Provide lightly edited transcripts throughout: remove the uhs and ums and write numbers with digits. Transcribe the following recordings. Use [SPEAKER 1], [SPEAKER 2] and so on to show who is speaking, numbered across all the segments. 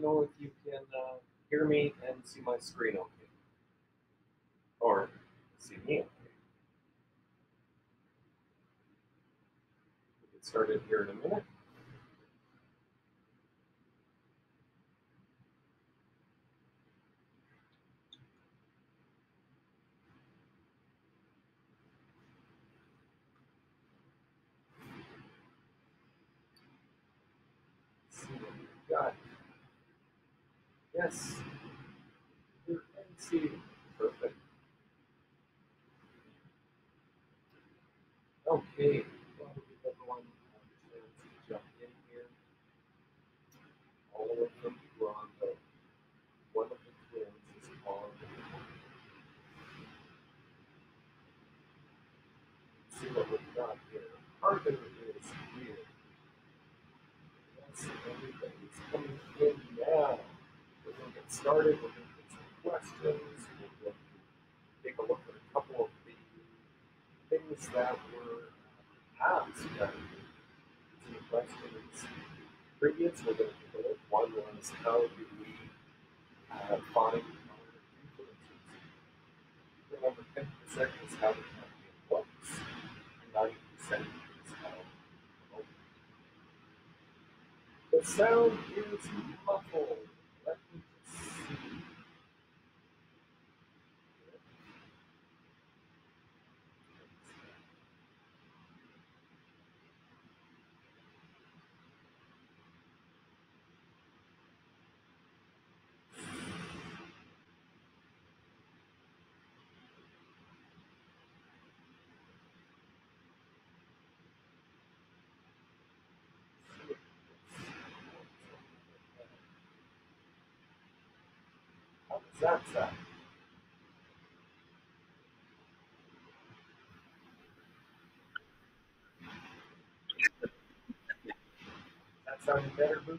[SPEAKER 1] know if you can hear me and see my screen okay, or see me okay. We'll get started here in a minute. Let's see what we've got. Yes, you can see. Perfect. Okay, well, we'll give everyone a chance to jump in here. All the way from Toronto. One of the twins is on. Let's see what we've got here. Carpenter is here. Yes, everybody's coming in now. We're going to get started. We're going to get some questions. We're going to take a look at a couple of the things that were asked. Some questions previous. We're going to take a look. One was, how do we find our influencers? Remember, 10% is how the campaign works, and 90% is how we promote. The sound is muffled. Let me just see. How does that sound? That sounding better, Boogie?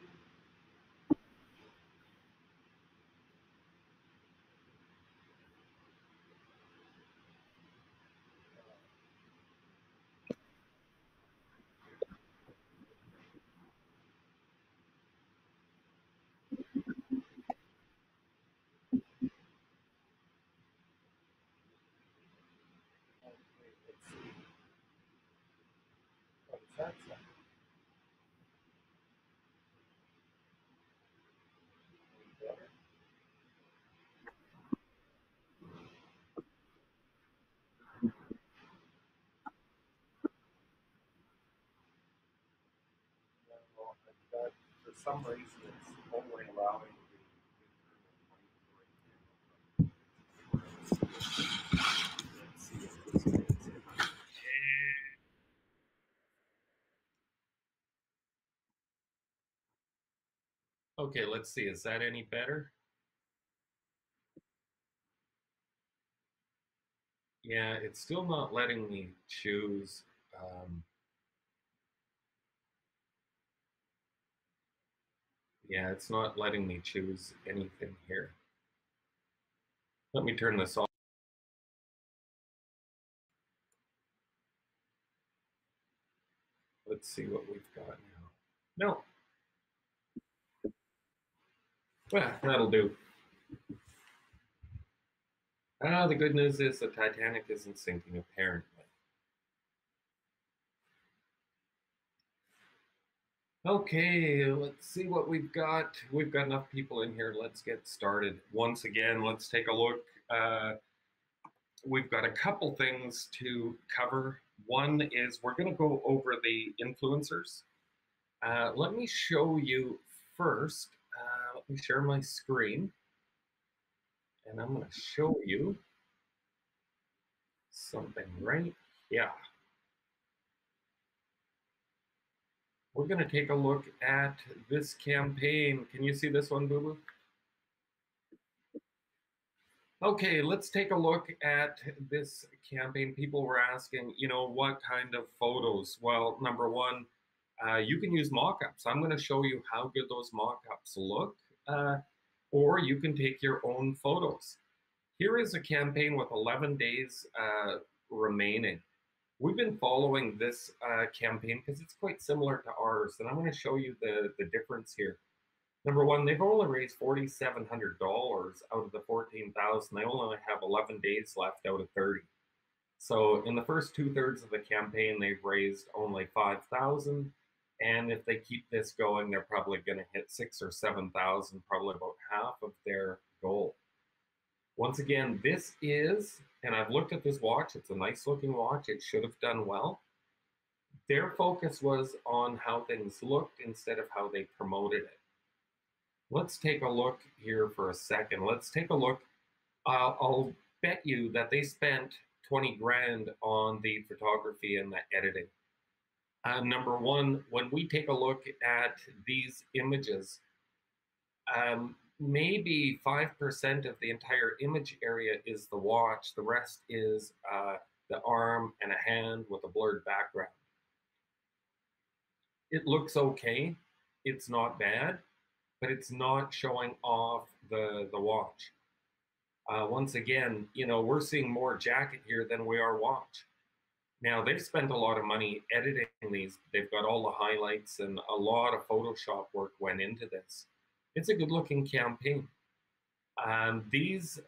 [SPEAKER 1] Okay, let's see. How does that sound? Any better? Well, I've got, for some reason, it's only allowing the let's see if this gets it. Okay, let's see. Is that any better? Yeah, it's still not letting me choose. Yeah, it's not letting me choose anything here. Let me turn this off. Let's see what we've got now. No. Well, that'll do. The good news is the Titanic isn't sinking, apparently. Okay, let's see what we've got. We've got enough people in here. Let's get started. Once again, let's take a look. We've got a couple things to cover. One is we're going to go over the influencers. Let me show you first. Let me share my screen. And I'm going to show you something right here. We're going to take a look at this campaign. Can you see this one, Boo Boo? Okay, let's take a look at this campaign. People were asking, you know, what kind of photos? Well, number one, you can use mock-ups. I'm going to show you how good those mock-ups look, or you can take your own photos. Here is a campaign with 11 days remaining. We've been following this campaign because it's quite similar to ours, and I'm going to show you the difference here.
[SPEAKER 2] Number one, they've only raised $4,700 out of the 14,000. They only have 11 days left out of 30. So in the first 2/3 of the campaign, they've raised only 5,000. And if they keep this going, they're probably going to hit 6,000 or 7,000, probably about half of their goal. Once again, this is, and I've looked at this watch, it's a nice looking watch. It should have done well. Their focus was on how things looked instead of how they promoted it. Let's take a look here for a second. Let's take a look. I'll bet you that they spent 20 grand on the photography and the editing. Number one, when we take a look at these images, maybe 5% of the entire image area is the watch. The rest is the arm and a hand with a blurred background. It looks okay. It's not bad, but it's not showing off the watch. Once again, we're seeing more jacket here than we are watch. Now, they've spent a lot of money editing these. They've got all the highlights and a lot of Photoshop work went into this. It's a good looking campaign. These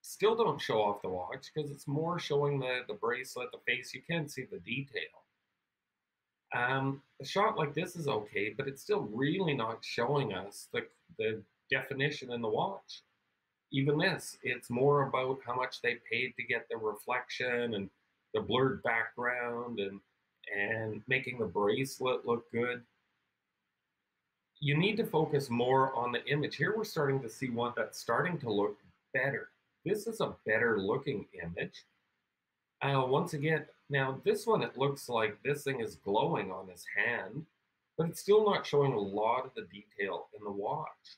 [SPEAKER 2] still don't show off the watch because it's more showing the bracelet, the face. You can't see the detail. A shot like this is okay, but it's still really not showing us the definition in the watch. Even this, it's more about how much they paid to get the reflection and the blurred background and making the bracelet look good. You need to focus more on the image. Here we're starting to see one that's starting to look better. This is a better looking image. Once again, now this one, it looks like this thing is glowing on his hand, but it's still not showing a lot of the detail in the watch.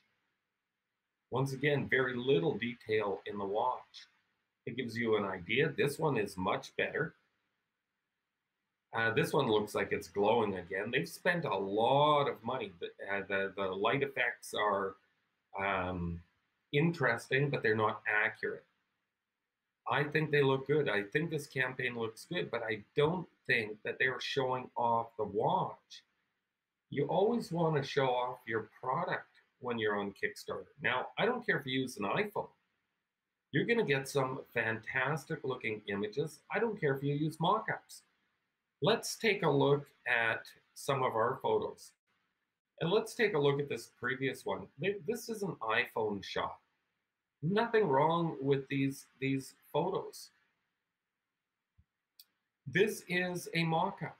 [SPEAKER 2] Once again, very little detail in the watch. It gives you an idea. This one is much better. This one looks like it's glowing again. They've spent a lot of money. The light effects are interesting, but they're not accurate. I think they look good. I think this campaign looks good, but I don't think that they are showing off the watch. You always want to show off your product when you're on Kickstarter. Now, I don't care if you use an iPhone. You're going to get some fantastic looking images. I don't care if you use mock-ups. Let's take a look at some of our photos. And let's take a look at this previous one. This is an iPhone shot. Nothing wrong with these photos. This is a mock-up.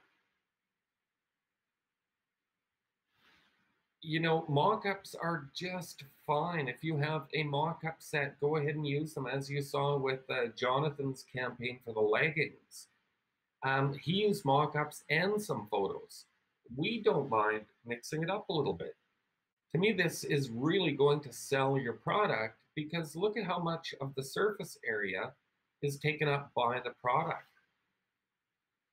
[SPEAKER 2] Mock-ups are just fine. If you have a mock-up set, go ahead and use them, as you saw with Jonathan's campaign for the leggings. He used mock-ups and some photos. We don't mind mixing it up a little bit. To me, this is really going to sell your product because look at how much of the surface area is taken up by the product.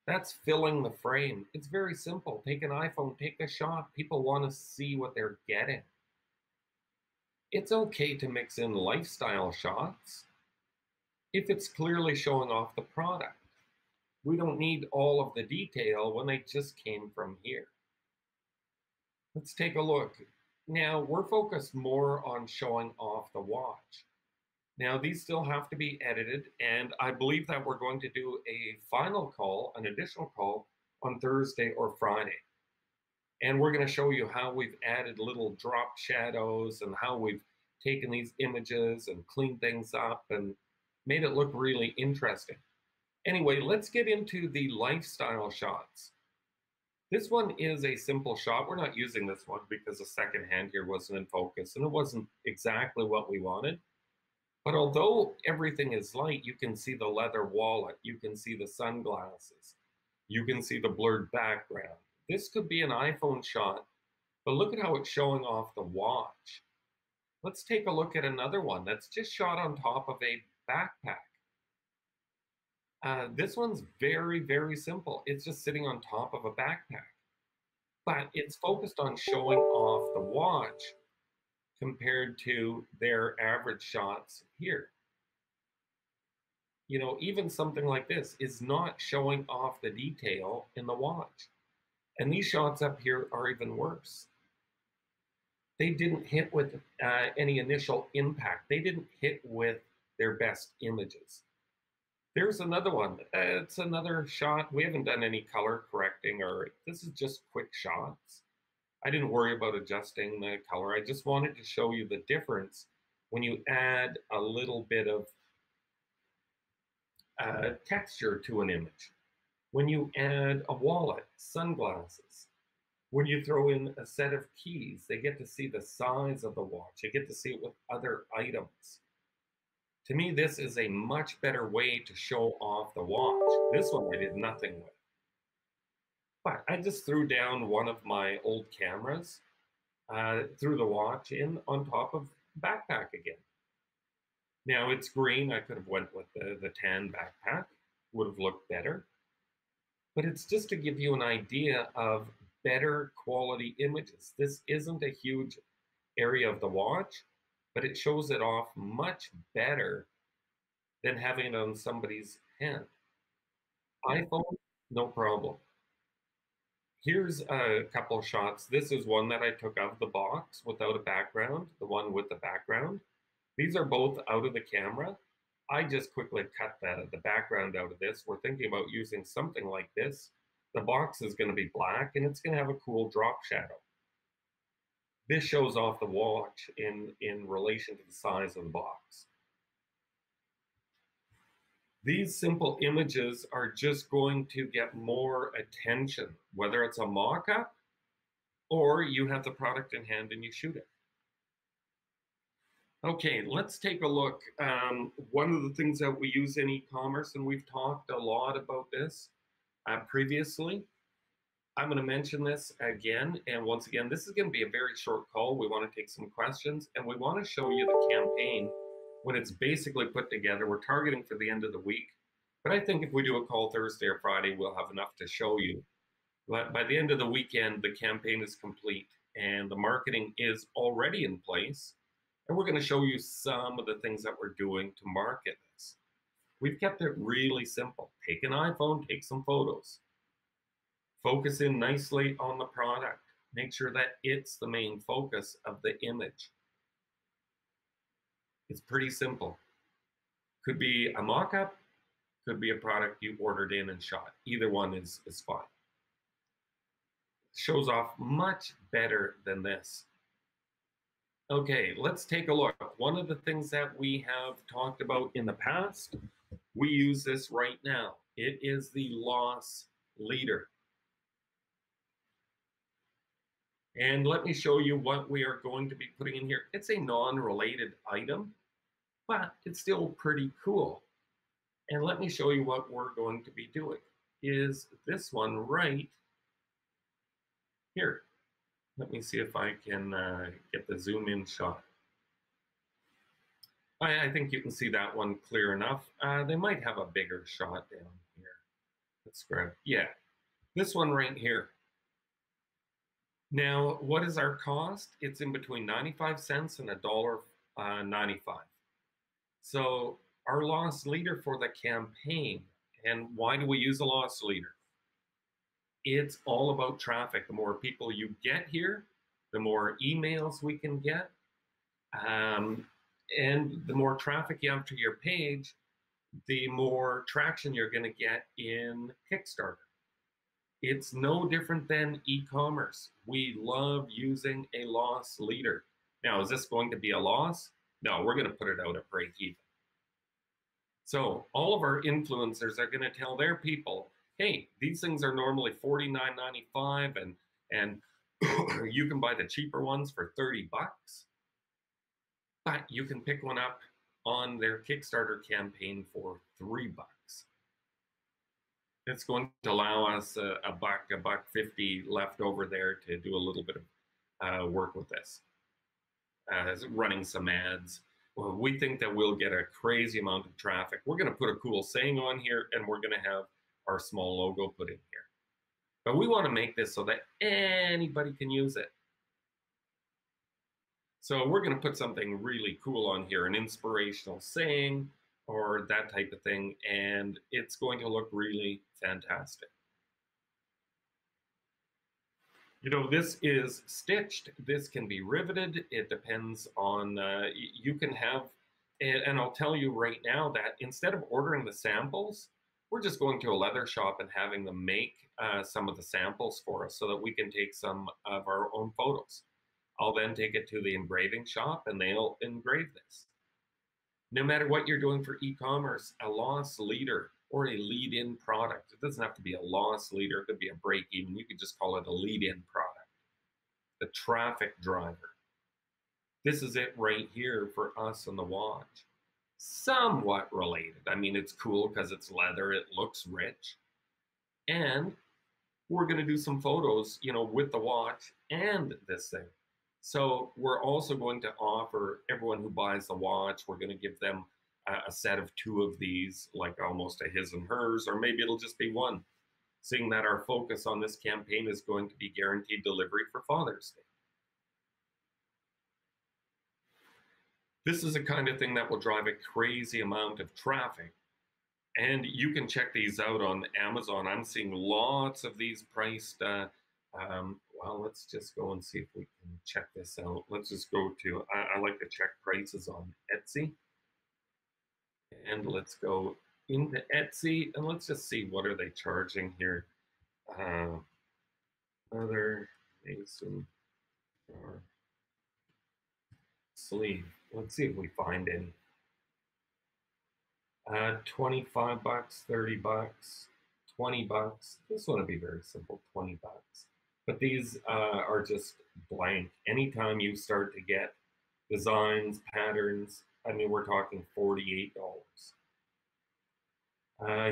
[SPEAKER 2] That's filling the frame. It's very simple. Take an iPhone, take a shot. People want to see what they're getting. It's okay to mix in lifestyle shots if it's clearly showing off the product. We don't need all of the detail when they just came from here. Let's take a look. Now, we're focused more on showing off the watch. Now, these still have to be edited, and I believe that we're going to do a final call, an additional call, on Thursday or Friday. And we're going to show you how we've added little drop shadows and how we've taken these images and cleaned things up and made it look really interesting. Anyway, let's get into the lifestyle shots. This one is a simple shot. We're not using this one because the second hand here wasn't in focus and it wasn't exactly what we wanted. But although everything is light, you can see the leather wallet, you can see the sunglasses, you can see the blurred background. This could be an iPhone shot, but look at how it's showing off the watch. Let's take a look at another one that's just shot on top of a backpack. This one's very, very simple. It's just sitting on top of a backpack. But it's focused on showing off the watch compared to their average shots here. Even something like this is not showing off the detail in the watch. And these shots up here are even worse. they didn't hit with any initial impact. They didn't hit with their best images. There's another one. It's another shot. We haven't done any color correcting, or this is just quick shots. I didn't worry about adjusting the color. I just wanted to show you the difference when you add a little bit of texture to an image. When you add a wallet, sunglasses, when you throw in a set of keys, they get to see the size of the watch. They get to see it with other items. To me, this is a much better way to show off the watch. This one I did nothing with. But I just threw down one of my old cameras, threw the watch in on top of the backpack again. Now it's green. I could have went with the tan backpack. Would have looked better. But it's just to give you an idea of better quality images. This isn't a huge area of the watch, but it shows it off much better than having it on somebody's hand. iPhone, no problem. Here's a couple shots. This is one that I took out of the box without a background, the one with the background. These are both out of the camera. I just quickly cut the background out of this. We're thinking about using something like this. The box is going to be black and it's going to have a cool drop shadow. This shows off the watch in relation to the size of the box. These simple images are just going to get more attention, whether it's a mock-up or you have the product in hand and you shoot it. Okay, let's take a look. One of the things that we use in e-commerce, and we've talked a lot about this previously, I'm going to mention this again. And once again, this is going to be a very short call. We want to take some questions and we want to show you the campaign when it's basically put together. We're targeting for the end of the week, but I think if we do a call Thursday or Friday, we'll have enough to show you. But by the end of the weekend, the campaign is complete and the marketing is already in place. And we're going to show you some of the things that we're doing to market this. We've kept it really simple. Take an iPhone, take some photos. Focus in nicely on the product. Make sure that it's the main focus of the image. It's pretty simple. Could be a mock-up, could be a product you ordered in and shot. Either one is fine. Shows off much better than this. Okay, let's take a look. One of the things that we have talked about in the past, we use this right now. It is the loss leader. And let me show you what we are going to be putting in here. It's a non-related item, but it's still pretty cool. And let me show you what we're going to be doing. Is this one right here. Let me see if I can get the zoom in shot. I think you can see that one clear enough. They might have a bigger shot down here. Let's grab, yeah, this one right here. Now, what is our cost? It's in between 95 cents and $1.95. So our loss leader for the campaign, and why do we use a loss leader? It's all about traffic. The more people you get here, the more emails we can get, and the more traffic you have to your page, the more traction you're going to get in Kickstarter. It's no different than e-commerce. We love using a loss leader. Now, is this going to be a loss? No, we're going to put it out at break even. So all of our influencers are going to tell their people, hey, these things are normally $49.95 and you can buy the cheaper ones for 30 bucks. But you can pick one up on their Kickstarter campaign for 3 bucks. It's going to allow us a buck $1.50 left over there to do a little bit of work with this. Running some ads. Well, we think that we'll get a crazy amount of traffic. We're going to put a cool saying on here and we're going to have our small logo put in here. But we want to make this so that anybody can use it. So we're going to put something really cool on here, an inspirational saying or that type of thing, and it's going to look really fantastic. This is stitched. This can be riveted. It depends on, you can have, and I'll tell you right now that instead of ordering the samples, we're just going to a leather shop and having them make some of the samples for us so that we can take some of our own photos. I'll then take it to the engraving shop and they'll engrave this. No matter what you're doing for e-commerce, a loss leader or a lead-in product, it doesn't have to be a loss leader, it could be a break-even. You could just call it a lead-in product, the traffic driver. This is it right here for us on the watch. Somewhat related. I mean, it's cool because it's leather, it looks rich. And we're going to do some photos, with the watch and this thing. So we're also going to offer everyone who buys the watch, we're going to give them a set of 2 of these, like almost a his and hers, or maybe it'll just be one, seeing that our focus on this campaign is going to be guaranteed delivery for Father's Day. This is the kind of thing that will drive a crazy amount of traffic. And you can check these out on Amazon. I'm seeing lots of these priced. Well, let's just go and see if we can check this out. Let's just go to, I like to check prices on Etsy. And let's go into Etsy and let's just see what are they charging here. Other Mason or sleeve. Let's see if we find any. 25 bucks, 30 bucks, 20 bucks. This one would be very simple, 20 bucks. But these are just blank. Anytime you start to get designs, patterns, I mean, we're talking $48.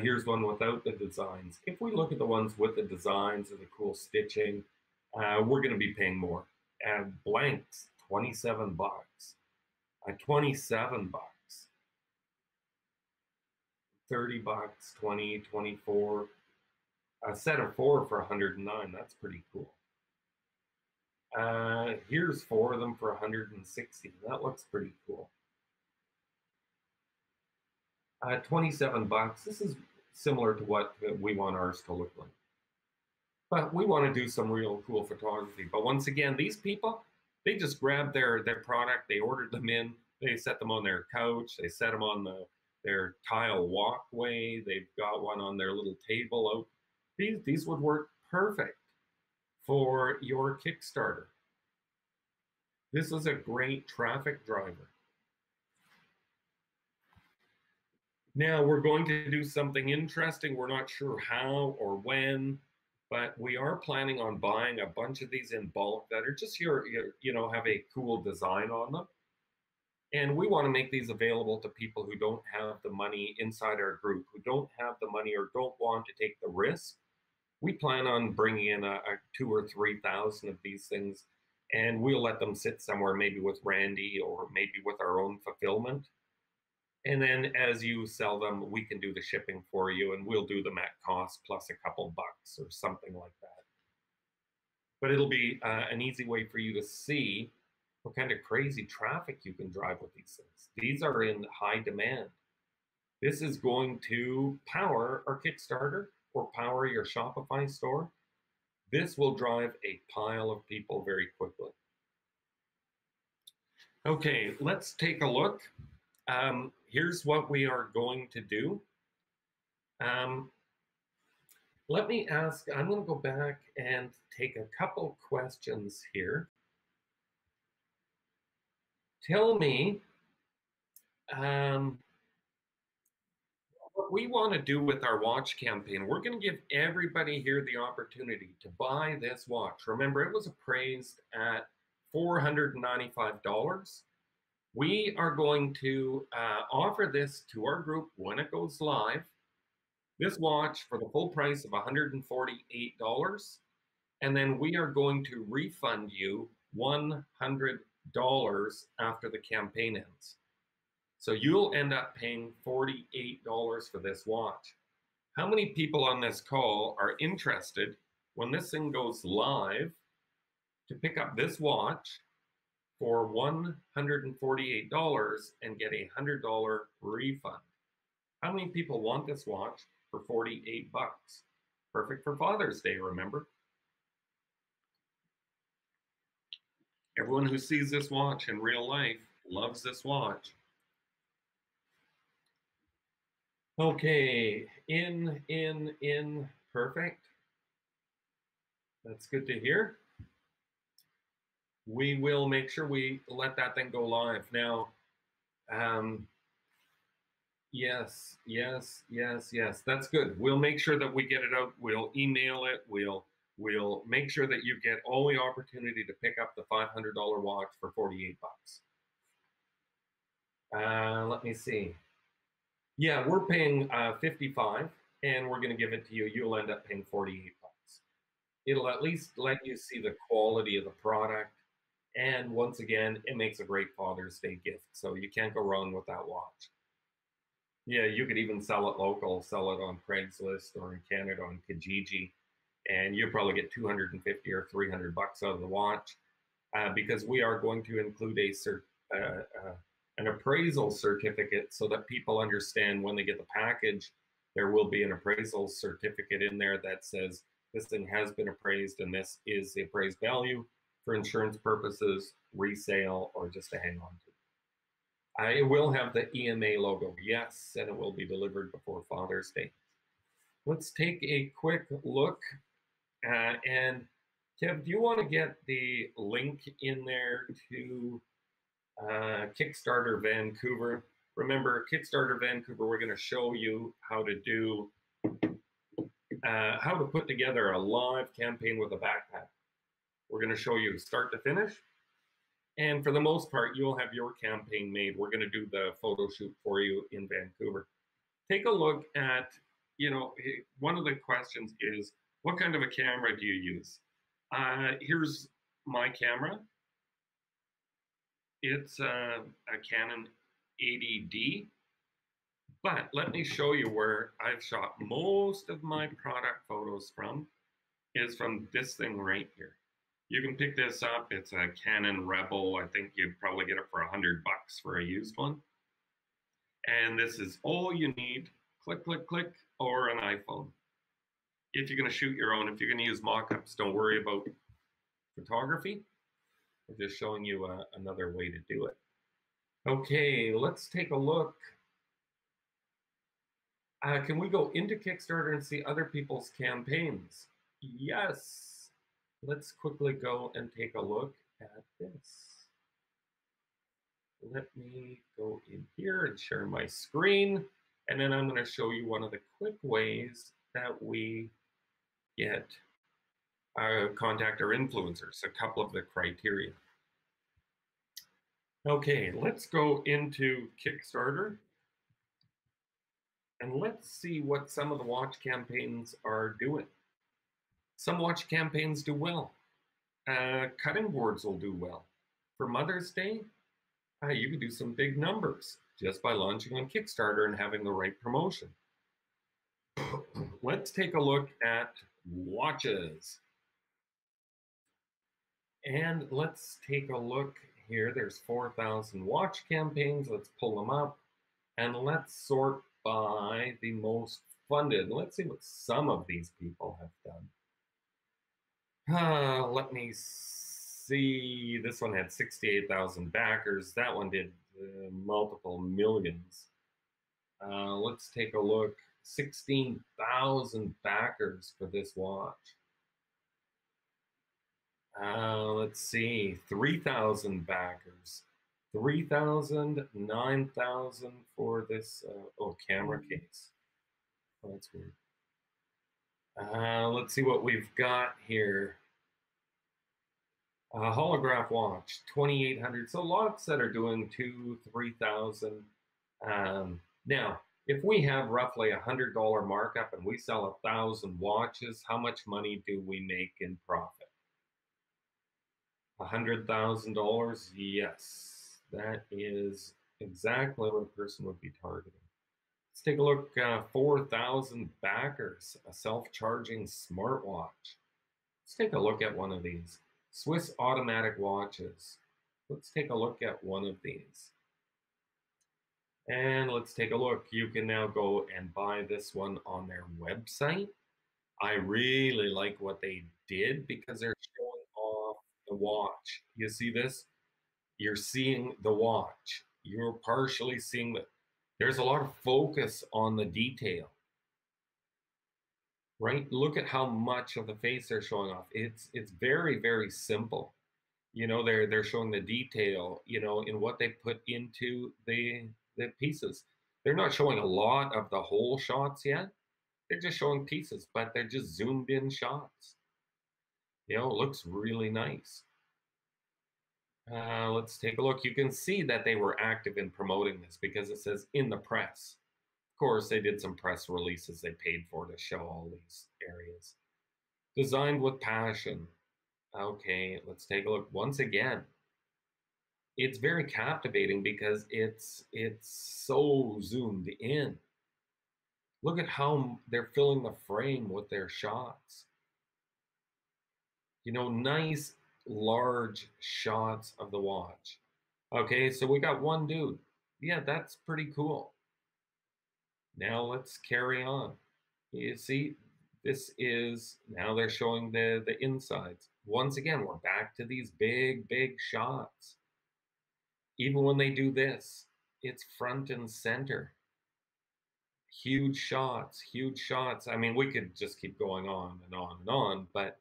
[SPEAKER 2] Here's one without the designs. If we look at the ones with the designs or the cool stitching, we're going to be paying more. Blanks, 27 bucks. 27 bucks. 30 bucks, 20, 24. A set of 4 for 109. That's pretty cool. Here's 4 of them for 160. That looks pretty cool. 27 bucks. This is similar to what we want ours to look like. But we want to do some real cool photography. But once again, these people, they just grabbed their product, they ordered them in, they set them on their couch, they set them on their tile walkway, they've got one on their little table out. These would work perfect for your Kickstarter. This is a great traffic driver. Now we're going to do something interesting. We're not sure how or when, but we are planning on buying a bunch of these in bulk that are just have a cool design on them. And we want to make these available to people who don't have the money inside our group, who don't have the money or don't want to take the risk. We plan on bringing in a 2,000 or 3,000 of these things, and we'll let them sit somewhere, maybe with Randy or maybe with our own fulfillment. And then as you sell them, we can do the shipping for you, and we'll do them at cost plus a couple bucks or something like that. But it'll be an easy way for you to see what kind of crazy traffic you can drive with these things. These are in high demand. This is going to power our Kickstarter or power your Shopify store. This will drive a pile of people very quickly. Okay, let's take a look. Here's what we are going to do. Let me ask, I'm going to go back and take a couple questions here. Tell me what we want to do with our watch campaign. We're going to give everybody here the opportunity to buy this watch. Remember, it was appraised at $495. We are going to offer this to our group when it goes live. This watch for the full price of $148. And then we are going to refund you $100 after the campaign ends. So you'll end up paying $48 for this watch. How many people on this call are interested when this thing goes live to pick up this watch for $148 and get a $100 refund? How many people want this watch for 48 bucks? Perfect for Father's Day, remember? Everyone who sees this watch in real life loves this watch. Okay, in, perfect. That's good to hear. We will make sure we let that thing go live. Now, yes, yes, yes, yes. That's good. We'll make sure that we get it out. We'll email it. We'll make sure that you get all the opportunity to pick up the $500 watch for 48 bucks. Let me see. Yeah, we're paying 55 and we're going to give it to you. You'll end up paying 48 bucks. It'll at least let you see the quality of the product. And once again, it makes a great Father's Day gift. So you can't go wrong with that watch. Yeah, you could even sell it local, sell it on Craigslist or in Canada on Kijiji, and you'll probably get 250 or 300 bucks out of the watch because we are going to include an appraisal certificate so that people understand when they get the package, there will be an appraisal certificate in there that says this thing has been appraised and this is the appraised value for insurance purposes, resale, or just to hang on to. It will have the EMA logo, yes, and it will be delivered before Father's Day. Let's take a quick look. And Kev, do you want to get the link in there to Kickstarter Vancouver? Remember, Kickstarter Vancouver, we're going to show you how to do, how to put together a live campaign with a backpack. We're going to show you start to finish. And for the most part, you'll have your campaign made. We're going to do the photo shoot for you in Vancouver. Take a look at, one of the questions is, what kind of a camera do you use? Here's my camera. It's a Canon 80D. But let me show you where I've shot most of my product photos from is from this thing right here. You can pick this up. It's a Canon Rebel. I think you'd probably get it for $100 for a used one. And this is all you need. Click, click, click, or an iPhone. If you're going to shoot your own, if you're going to use mock-ups, don't worry about photography. We're just showing you another way to do it. Okay, let's take a look. Can we go into Kickstarter and see other people's campaigns? Yes. Let's quickly go and take a look at this. Let me go in here and share my screen. And then I'm going to show you one of the quick ways that we get contact our influencers, a couple of the criteria. Okay, let's go into Kickstarter. And let's see what some of the watch campaigns are doing. Some watch campaigns do well. Cutting boards will do well. For Mother's Day, you can do some big numbers just by launching on Kickstarter and having the right promotion. Let's take a look at watches. And let's take a look here. There's 4,000 watch campaigns. Let's pull them up. And let's sort by the most funded. Let's see what some of these people have done. Let me see. This one had 68,000 backers. That one did multiple millions. Let's take a look. 16,000 backers for this watch. Let's see. 3,000 backers. 3,000, 9,000 for this camera case. Oh, that's weird. Let's see what we've got here. Holograph watch, 2,800. So lots that are doing 2,000, 3,000. Now, if we have roughly $100 markup and we sell 1,000 watches, how much money do we make in profit? $100,000? Yes, that is exactly what a person would be targeting. Let's take a look. 4,000 backers, a self-charging smartwatch. Let's take a look at one of these. Swiss automatic watches. Let's take a look at one of these. And let's take a look. You can now go and buy this one on their website. I really like what they did because they're showing off the watch. You see this? You're seeing the watch. You're partially seeing the, there's a lot of focus on the detail, right? Look at how much of the face they're showing off. It's very, very simple. You know, they're showing the detail, you know, in what they put into the pieces. They're not showing a lot of the whole shots yet. They're just showing pieces, but they're just zoomed in shots. You know, it looks really nice. Let's take a look. You can see that they were active in promoting this because it says in the press. Of course, they did some press releases they paid for to show all these areas. Designed with passion. Okay, let's take a look once again. It's very captivating because it's so zoomed in. Look at how they're filling the frame with their shots. You know, nice large shots of the watch. Okay, so we got one dude. Yeah, that's pretty cool. Now let's carry on. You see, this is, now they're showing the insides. Once again, we're back to these big, big shots. Even when they do this, it's front and center. Huge shots, huge shots. I mean, we could just keep going on and on and on, but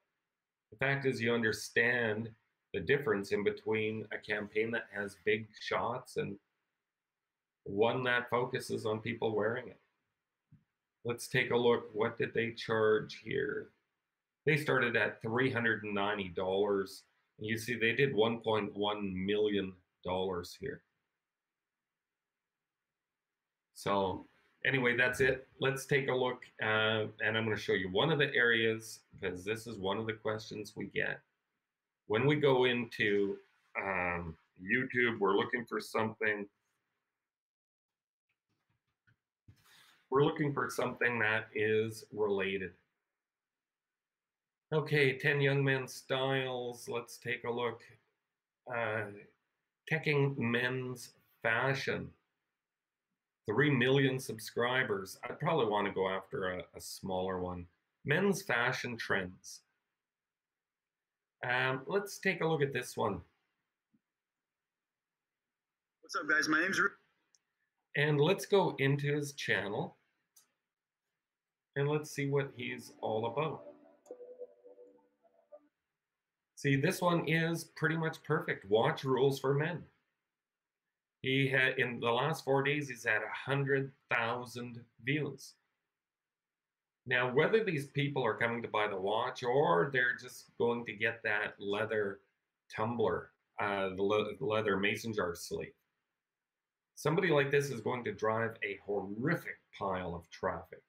[SPEAKER 2] the fact is you understand the difference in between a campaign that has big shots and one that focuses on people wearing it. Let's take a look. What did they charge here? They started at $390. And you see they did $1.1 million here. So anyway, that's it. Let's take a look, and I'm going to show you one of the areas because this is one of the questions we get. When we go into YouTube, we're looking for something. We're looking for something that is related. Okay, 10 young men styles. Let's take a look. Teching men's fashion. 3 million subscribers. I probably want to go after a smaller one. Men's fashion trends. Let's take a look at this one.
[SPEAKER 3] What's up, guys? My name's Rick.
[SPEAKER 2] And let's go into his channel and let's see what he's all about. See, this one is pretty much perfect. Watch rules for men. He had, in the last 4 days, he's had 100,000 views. Now, whether these people are coming to buy the watch or they're just going to get that leather tumbler, the leather mason jar sleeve, somebody like this is going to drive a horrific pile of traffic.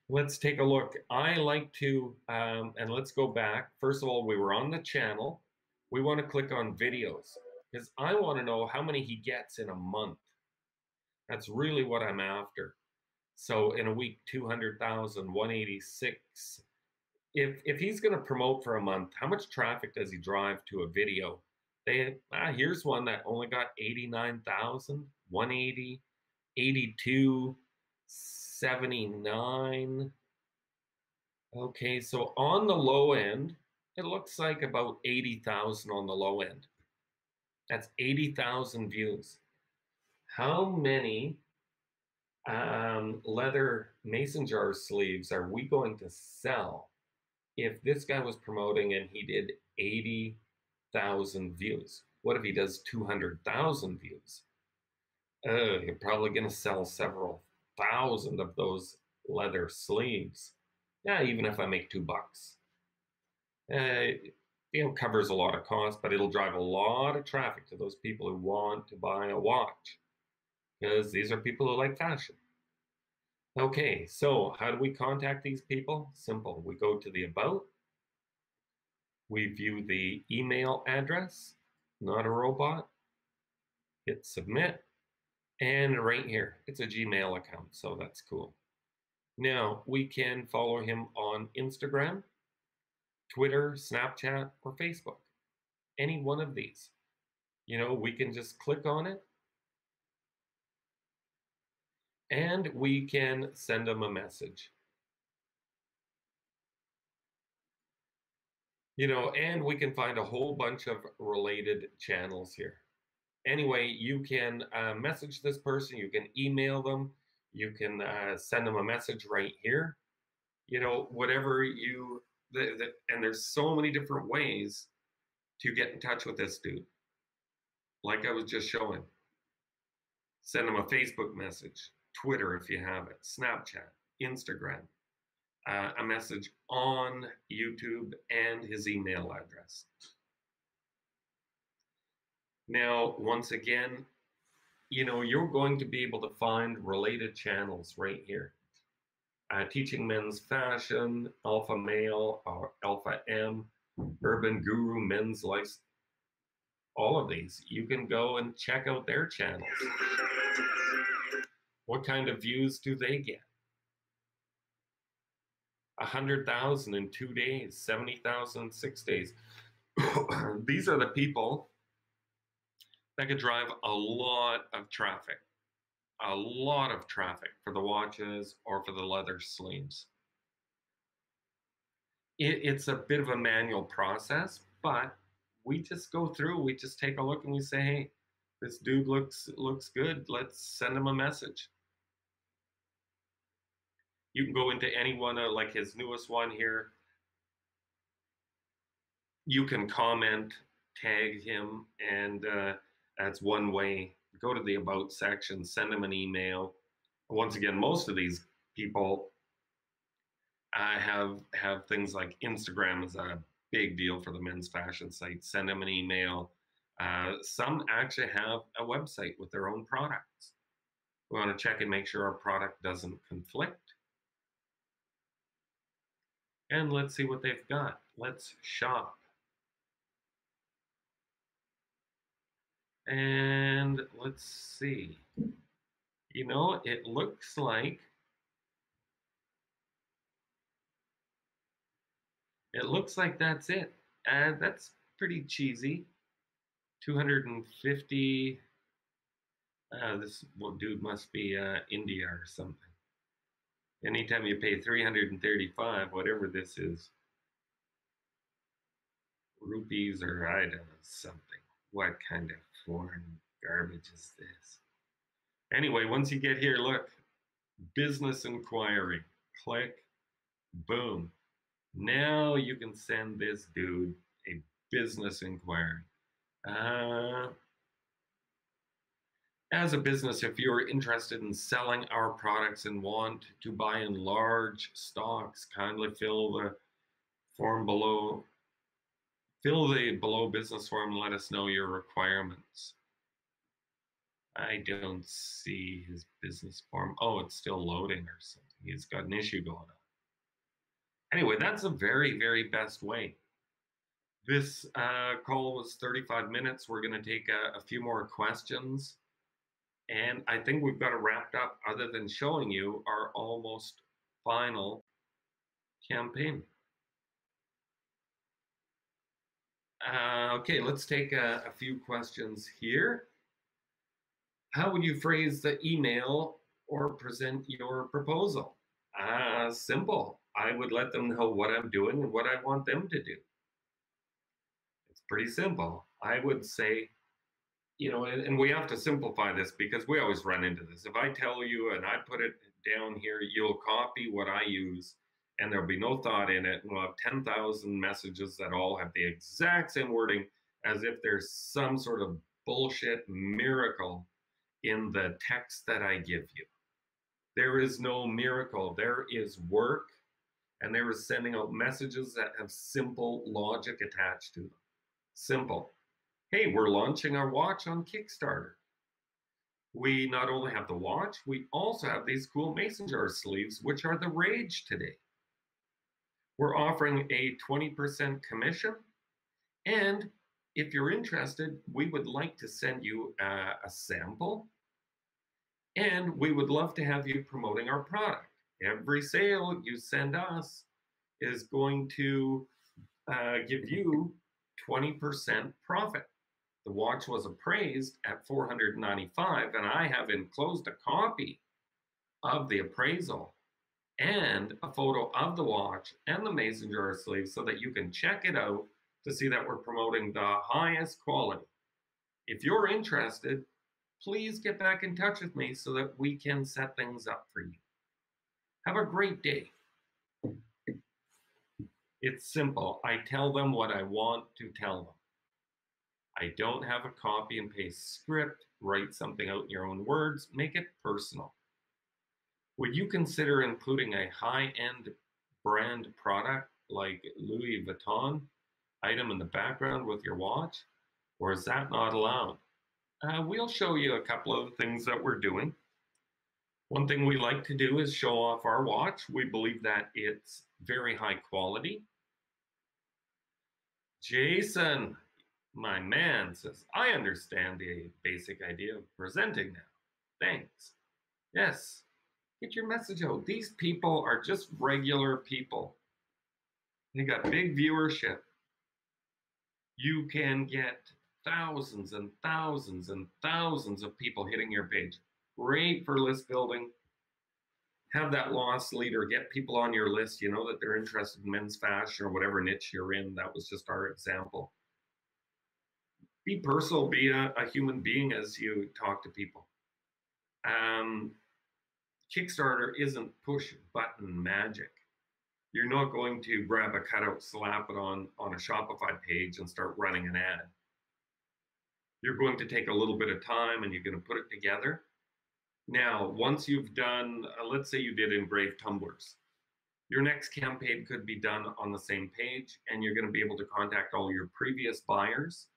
[SPEAKER 2] Let's take a look. I like to, and let's go back. First of all, we were on the channel. We want to click on videos because I want to know how many he gets in a month. That's really what I'm after. So in a week, 200,000, 186. If he's going to promote for a month, how much traffic does he drive to a video? Here's one that only got 89,000, 180, 82, 79. Okay, so on the low end, it looks like about 80,000 on the low end. That's 80,000 views. How many leather mason jar sleeves are we going to sell if this guy was promoting and he did 80,000 views? What if he does 200,000 views? You're probably going to sell several thousand of those leather sleeves. Yeah, even if I make $2. You know, covers a lot of cost, but it'll drive a lot of traffic to those people who want to buy a watch because these are people who like fashion. Okay, so how do we contact these people? Simple. We go to the About. We view the email address, not a robot. Hit submit. And right here, it's a Gmail account, so that's cool. Now, we can follow him on Instagram, Twitter, Snapchat, or Facebook. Any one of these. You know, we can just click on it and we can send them a message. You know, and we can find a whole bunch of related channels here. Anyway, you can message this person, you can email them, you can send them a message right here. You know, whatever you, and there's so many different ways to get in touch with this dude. Like I was just showing. Send him a Facebook message, Twitter if you have it, Snapchat, Instagram, a message on YouTube, and his email address. Now, once again, you know, you're going to be able to find related channels right here. Teaching men's fashion, alpha male, or alpha M, urban guru, men's life, all of these. You can go and check out their channels. What kind of views do they get? 100,000 in 2 days, 70,000 in 6 days. These are the people that could drive a lot of traffic for the watches or for the leather sleeves. It's a bit of a manual process, but we just go through, we just take a look and we say, hey, this dude looks good. Let's send him a message. You can go into any one of, like his newest one here. You can comment, tag him, and that's one way. Go to the About section, send him an email. Once again, most of these people have things like Instagram is a big deal for the men's fashion site. Send them an email. Some actually have a website with their own products. We want to check and make sure our product doesn't conflict. And let's see what they've got. Let's shop. And let's see. You know, it looks like that's it. And that's pretty cheesy. 250. This dude must be India or something. Anytime you pay 335, whatever this is, rupees or I don't know, something. What kind of foreign garbage is this? Anyway, once you get here, look, business inquiry, click, boom. Now you can send this dude a business inquiry. As a business, if you're interested in selling our products and want to buy in large stocks, kindly fill the form below. Fill the below business form and let us know your requirements. I don't see his business form. Oh, it's still loading or something. He's got an issue going on. Anyway, that's the very, very best way. This call was 35 minutes. We're going to take a few more questions. And I think we've got it wrapped up other than showing you our almost final campaign. Okay, let's take a few questions here. How would you phrase the email or present your proposal? Simple. I would let them know what I'm doing and what I want them to do. It's pretty simple. I would say, you know, and we have to simplify this because we always run into this. If I tell you and I put it down here, you'll copy what I use and there'll be no thought in it. And we'll have 10,000 messages that all have the exact same wording as if there's some sort of bullshit miracle in the text that I give you. There is no miracle. There is work, and there is sending out messages that have simple logic attached to them. Simple. Hey, we're launching our watch on Kickstarter. We not only have the watch, we also have these cool mason jar sleeves, which are the rage today. We're offering a 20% commission, and if you're interested, we would like to send you a sample, and we would love to have you promoting our product. Every sale you send us is going to give you 20% profit. The watch was appraised at $495, and I have enclosed a copy of the appraisal and a photo of the watch and the mason jar sleeve so that you can check it out to see that we're promoting the highest quality. If you're interested, please get back in touch with me so that we can set things up for you. Have a great day. It's simple. I tell them what I want to tell them. I don't have a copy and paste script. Write something out in your own words. Make it personal. Would you consider including a high-end brand product like Louis Vuitton item in the background with your watch? Or is that not allowed? We'll show you a couple of things that we're doing. One thing we like to do is show off our watch. We believe that it's very high quality. Jason, my man, says, I understand the basic idea of presenting now. Thanks. Yes, get your message out. These people are just regular people. They got big viewership. You can get thousands and thousands and thousands of people hitting your page. Great for list building. Have that loss leader, get people on your list. You know that they're interested in men's fashion or whatever niche you're in. That was just our example. Be personal, be a human being as you talk to people. Kickstarter isn't push button magic. You're not going to grab a cutout, slap it on a Shopify page and start running an ad. You're going to take a little bit of time and you're going to put it together. Now, once you've done, let's say you did engraved tumblers, your next campaign could be done on the same page, and you're going to be able to contact all your previous buyers.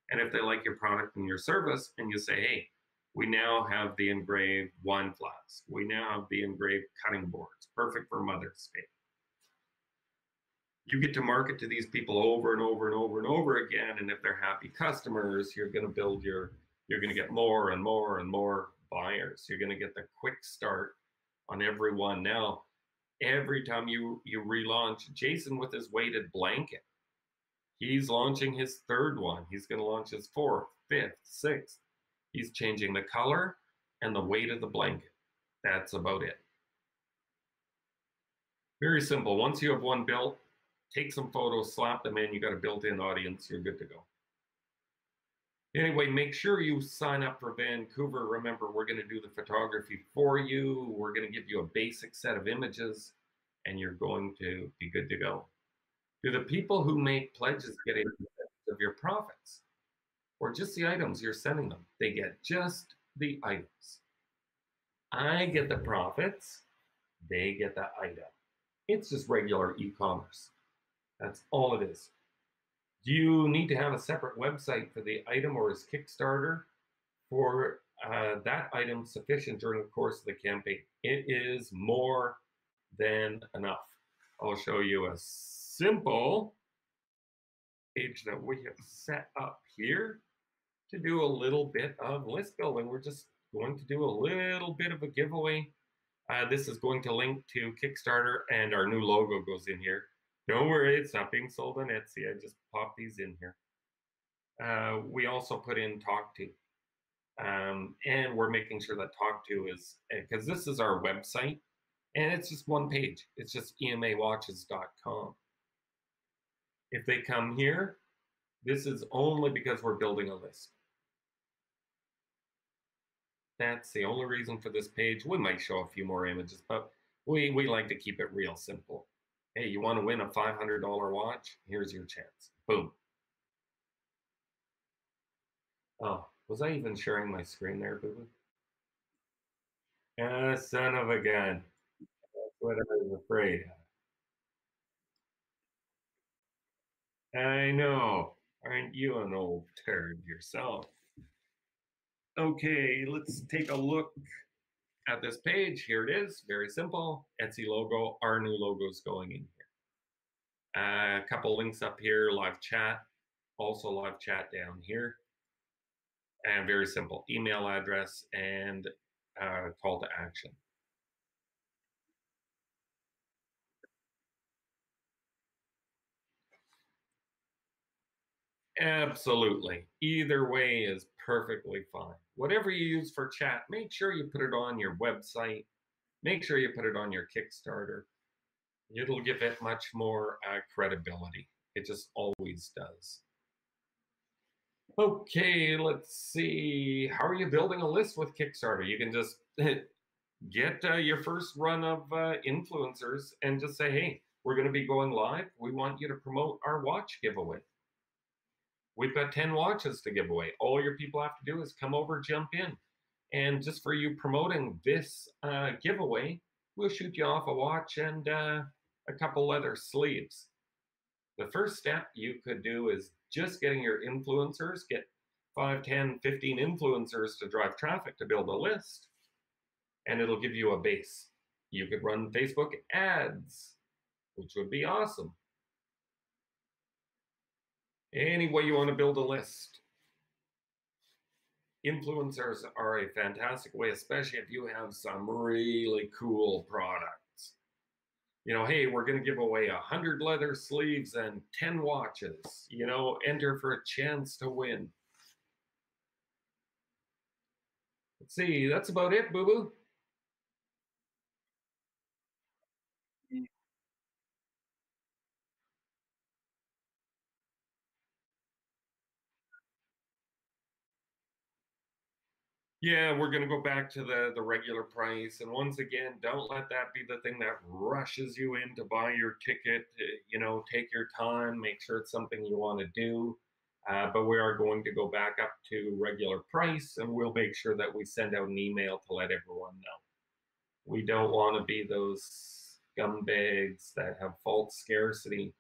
[SPEAKER 2] And if they like your product and your service, and you say, hey, we now have the engraved wine flasks, we now have the engraved cutting boards, perfect for Mother's Day. You get to market to these people over and over and over and over again, and if they're happy customers, you're going to build you're going to get more and more and more buyers. You're going to get the quick start on every one. Now, every time you relaunch, Jason with his weighted blanket, he's launching his third one. He's going to launch his fourth, fifth, sixth. He's changing the color and the weight of the blanket. That's about it. Very simple. Once you have one built, take some photos, slap them in. You got a built-in audience. You're good to go. Anyway, make sure you sign up for Vancouver. Remember, we're going to do the photography for you. We're going to give you a basic set of images, and you're going to be good to go. Do the people who make pledges get a percentage of your profits? Or just the items you're sending them? They get just the items. I get the profits. They get the item. It's just regular e-commerce. That's all it is. Do you need to have a separate website for the item, or is Kickstarter for that item sufficient during the course of the campaign? It is more than enough. I'll show you a simple page that we have set up here to do a little bit of list building. We're just going to do a little bit of a giveaway. This is going to link to Kickstarter, and our new logo goes in here. Don't worry, it's not being sold on Etsy. I just popped these in here. We also put in Talk To. And we're making sure that Talk To is, because this is our website, and it's just one page. It's just emawatches.com. If they come here, this is only because we're building a list. That's the only reason for this page. We might show a few more images, but we like to keep it real simple. Hey, you want to win a $500 watch? Here's your chance. Boom. Oh, was I even sharing my screen there, Boo-Boo? Son of a gun. That's what I was afraid of. I know. Aren't you an old turd yourself? Okay, let's take a look at this page. Here it is. Very simple. Etsy logo. Our new logo is going in here. A couple links up here. Live chat. Also live chat down here. And very simple. Email address and call to action. Absolutely. Either way is perfectly fine. Whatever you use for chat, make sure you put it on your website. make sure you put it on your Kickstarter. It'll give it much more credibility. It just always does. Okay, let's see. How are you building a list with Kickstarter? You can just get your first run of influencers and just say, hey, we're going to be going live. We want you to promote our watch giveaway. We've got 10 watches to give away. All your people have to do is come over, jump in. And just for you promoting this giveaway, we'll shoot you off a watch and a couple leather sleeves. The first step you could do is just getting your influencers, get 5, 10, 15 influencers to drive traffic to build a list, and it'll give you a base. You could run Facebook ads, which would be awesome. Any way you want to build a list. Influencers are a fantastic way, especially if you have some really cool products. You know, hey, we're going to give away 100 leather sleeves and 10 watches. You know, enter for a chance to win. Let's see, that's about it, boo-boo. Yeah, we're going to go back to the regular price. And once again, don't let that be the thing that rushes you in to buy your ticket. You know, take your time, make sure it's something you want to do. But we are going to go back up to regular price, and we'll make sure that we send out an email to let everyone know. We don't want to be those scumbags that have false scarcity.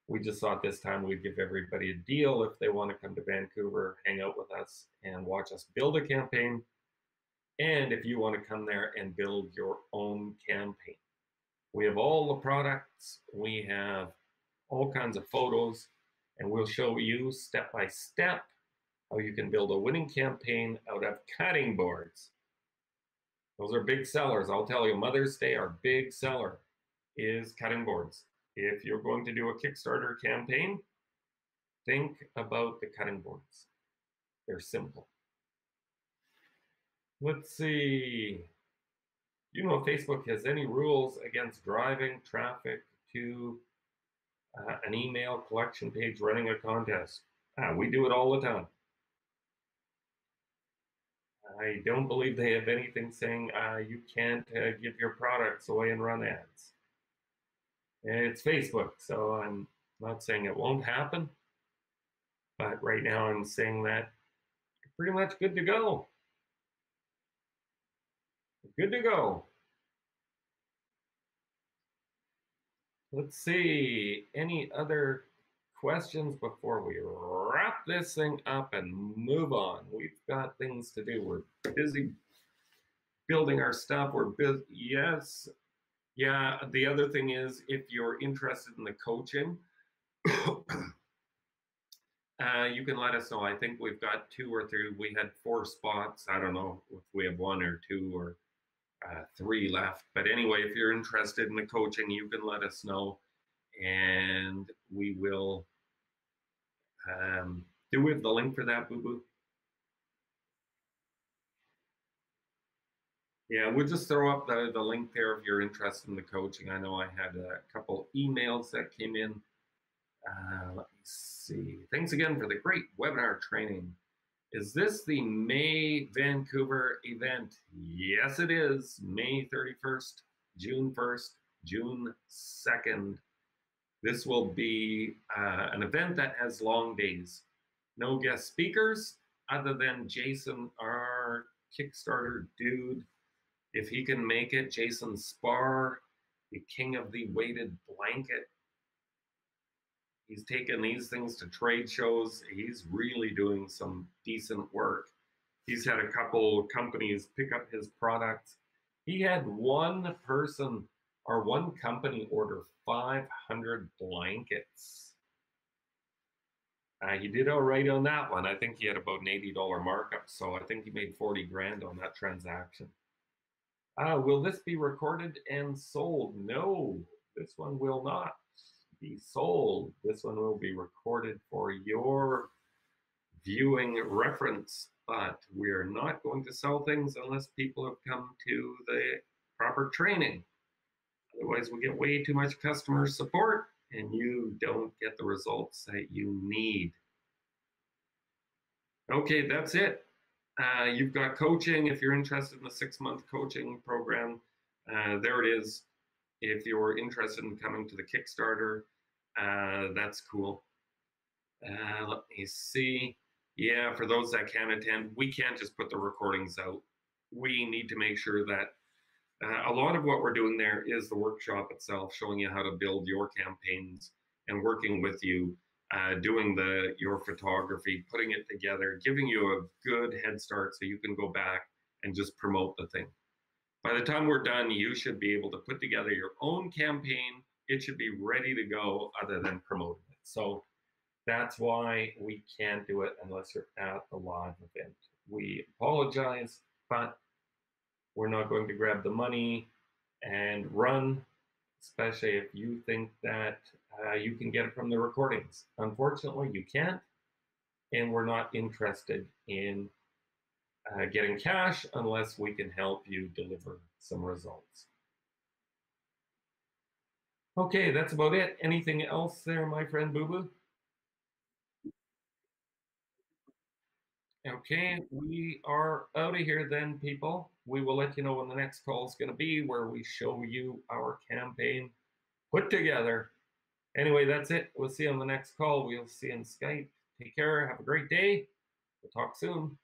[SPEAKER 2] We just thought this time we'd give everybody a deal if they want to come to Vancouver, hang out with us, and watch us build a campaign. And if you want to come there and build your own campaign. We have all the products, we have all kinds of photos, and we'll show you step by step how you can build a winning campaign out of cutting boards. Those are big sellers. I'll tell you, Mother's Day, our big seller is cutting boards. If you're going to do a Kickstarter campaign, think about the cutting boards. They're simple. Let's see. Do you know if Facebook has any rules against driving traffic to an email collection page running a contest? We do it all the time. I don't believe they have anything saying you can't give your products away and run ads. It's Facebook, so I'm not saying it won't happen, but right now I'm saying that you're pretty much good to go. Good to go. Let's see, any other questions before we wrap this thing up and move on? We've got things to do. We're busy building our stuff. We're busy. Yes. Yeah. The other thing is, if you're interested in the coaching, you can let us know. I think we've got 2 or 3. We had 4 spots. I don't know if we have 1 or 2 or 3 left. But anyway, if you're interested in the coaching, you can let us know. And we will. Do we have the link for that, Boo-Boo? Yeah, we'll just throw up the link there if you're interested in the coaching. I know I had a couple emails that came in. Let me see. Thanks again for the great webinar training. Is this the May Vancouver event? Yes, it is. May 31st, June 1st, June 2nd. This will be an event that has long days. No guest speakers other than Jason, our Kickstarter dude. If he can make it, Jason Spar, the king of the weighted blanket. He's taken these things to trade shows. He's really doing some decent work. He's had a couple companies pick up his products. He had one person or one company order 500 blankets. He did all right on that one. I think he had about an $80 markup, so I think he made 40 grand on that transaction. Will this be recorded and sold? No, this one will not be sold. This one will be recorded for your viewing reference, but we're not going to sell things unless people have come to the proper training. Otherwise, we get way too much customer support and you don't get the results that you need. Okay, that's it. You've got coaching. If you're interested in the 6-month coaching program, there it is. If you're interested in coming to the Kickstarter, that's cool. Let me see. Yeah, for those that can attend, we can't just put the recordings out. We need to make sure that a lot of what we're doing there is the workshop itself, showing you how to build your campaigns and working with you, doing your photography, putting it together, giving you a good head start so you can go back and just promote the thing. By the time we're done, you should be able to put together your own campaign. It should be ready to go other than promoting it. So that's why we can't do it unless you're at a live event. We apologize, but we're not going to grab the money and run, especially if you think that you can get it from the recordings. Unfortunately, you can't, and we're not interested in getting cash unless we can help you deliver some results. Okay, that's about it. Anything else there, my friend Boo Boo? Okay, we are out of here then, people. We will let you know when the next call is going to be, where we show you our campaign put together. Anyway, that's it. We'll see you on the next call. We'll see you on Skype. Take care. Have a great day. We'll talk soon.